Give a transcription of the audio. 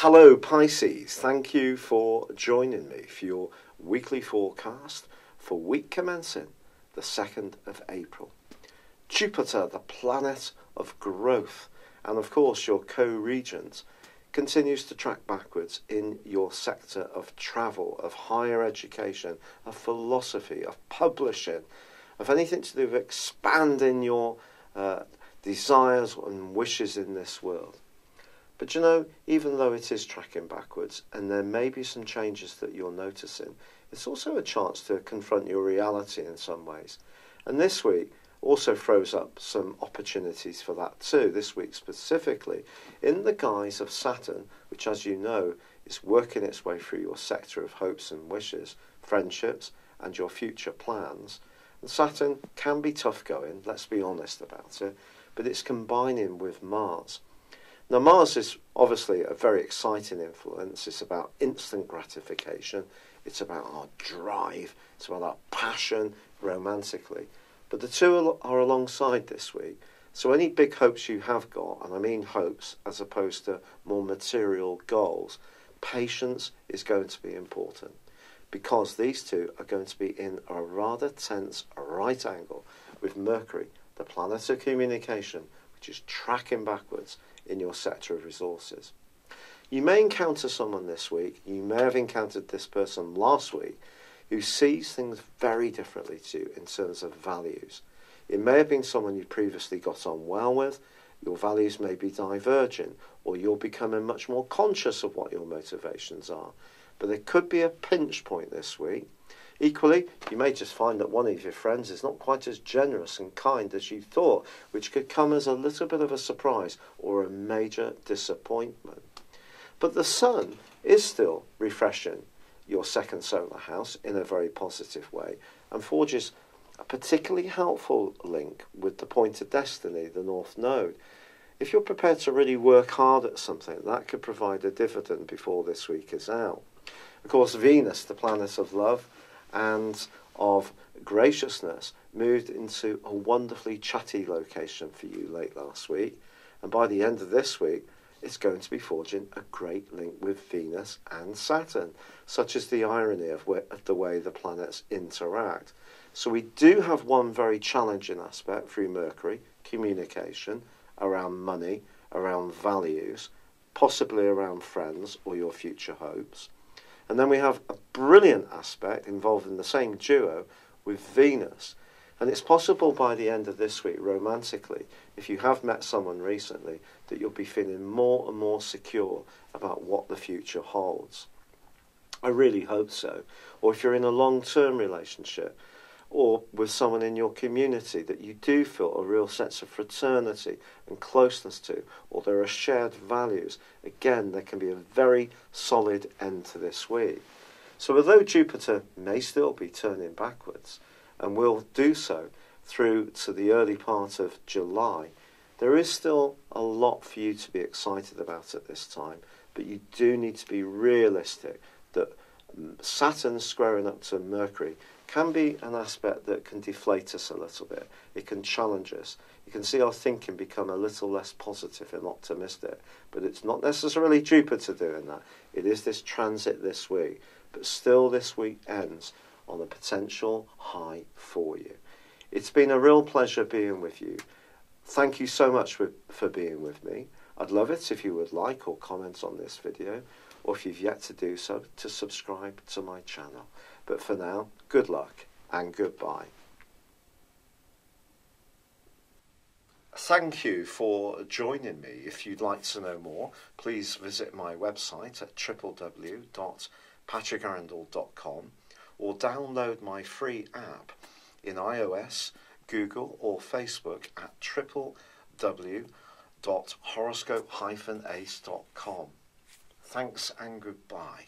Hello Pisces, thank you for joining me for your weekly forecast for week commencing the 2nd of April. Jupiter, the planet of growth, and of course your co-regent, continues to track backwards in your sector of travel, of higher education, of philosophy, of publishing, of anything to do with expanding your desires and wishes in this world. But you know, even though it is tracking backwards, and there may be some changes that you're noticing, it's also a chance to confront your reality in some ways. And this week also throws up some opportunities for that too, this week specifically, in the guise of Saturn, which as you know, is working its way through your sector of hopes and wishes, friendships, and your future plans. And Saturn can be tough going, let's be honest about it, but it's combining with Mars. Now, Mars is obviously a very exciting influence. It's about instant gratification. It's about our drive. It's about our passion romantically. But the two are alongside this week. So any big hopes you have got, and I mean hopes as opposed to more material goals, patience is going to be important because these two are going to be in a rather tense right angle with Mercury, the planet of communication, which is tracking backwards in your sector of resources. You may encounter someone this week, you may have encountered this person last week, who sees things very differently to you in terms of values. It may have been someone you previously got on well with, your values may be diverging, or you're becoming much more conscious of what your motivations are. But there could be a pinch point this week. Equally, you may just find that one of your friends is not quite as generous and kind as you thought, which could come as a little bit of a surprise or a major disappointment. But the Sun is still refreshing your second solar house in a very positive way and forges a particularly helpful link with the point of destiny, the North Node. If you're prepared to really work hard at something, that could provide a dividend before this week is out. Of course, Venus, the planet of love and of graciousness, moved into a wonderfully chatty location for you late last week, and by the end of this week it's going to be forging a great link with Venus and Saturn, such as the irony of the way the planets interact. So we do have one very challenging aspect through Mercury, communication, around money, around values, possibly around friends or your future hopes. And then we have a brilliant aspect involved in the same duo with Venus. And it's possible by the end of this week, romantically, if you have met someone recently, that you'll be feeling more and more secure about what the future holds. I really hope so. Or if you're in a long-term relationship, or with someone in your community that you do feel a real sense of fraternity and closeness to, or there are shared values, again, there can be a very solid end to this week. So although Jupiter may still be turning backwards, and will do so through to the early part of July, there is still a lot for you to be excited about at this time, but you do need to be realistic that Saturn squaring up to Mercury can be an aspect that can deflate us a little bit. It can challenge us. You can see our thinking become a little less positive and optimistic, but it's not necessarily Jupiter doing that. It is this transit this week, but still this week ends on a potential high for you. It's been a real pleasure being with you. Thank you so much for being with me. I'd love it if you would like or comment on this video, or if you've yet to do so, to subscribe to my channel. But for now, good luck and goodbye. Thank you for joining me. If you'd like to know more, please visit my website at www.patrickarundell.com or download my free app in iOS, Google or Facebook at www.horoscope-ace.com. Thanks and goodbye.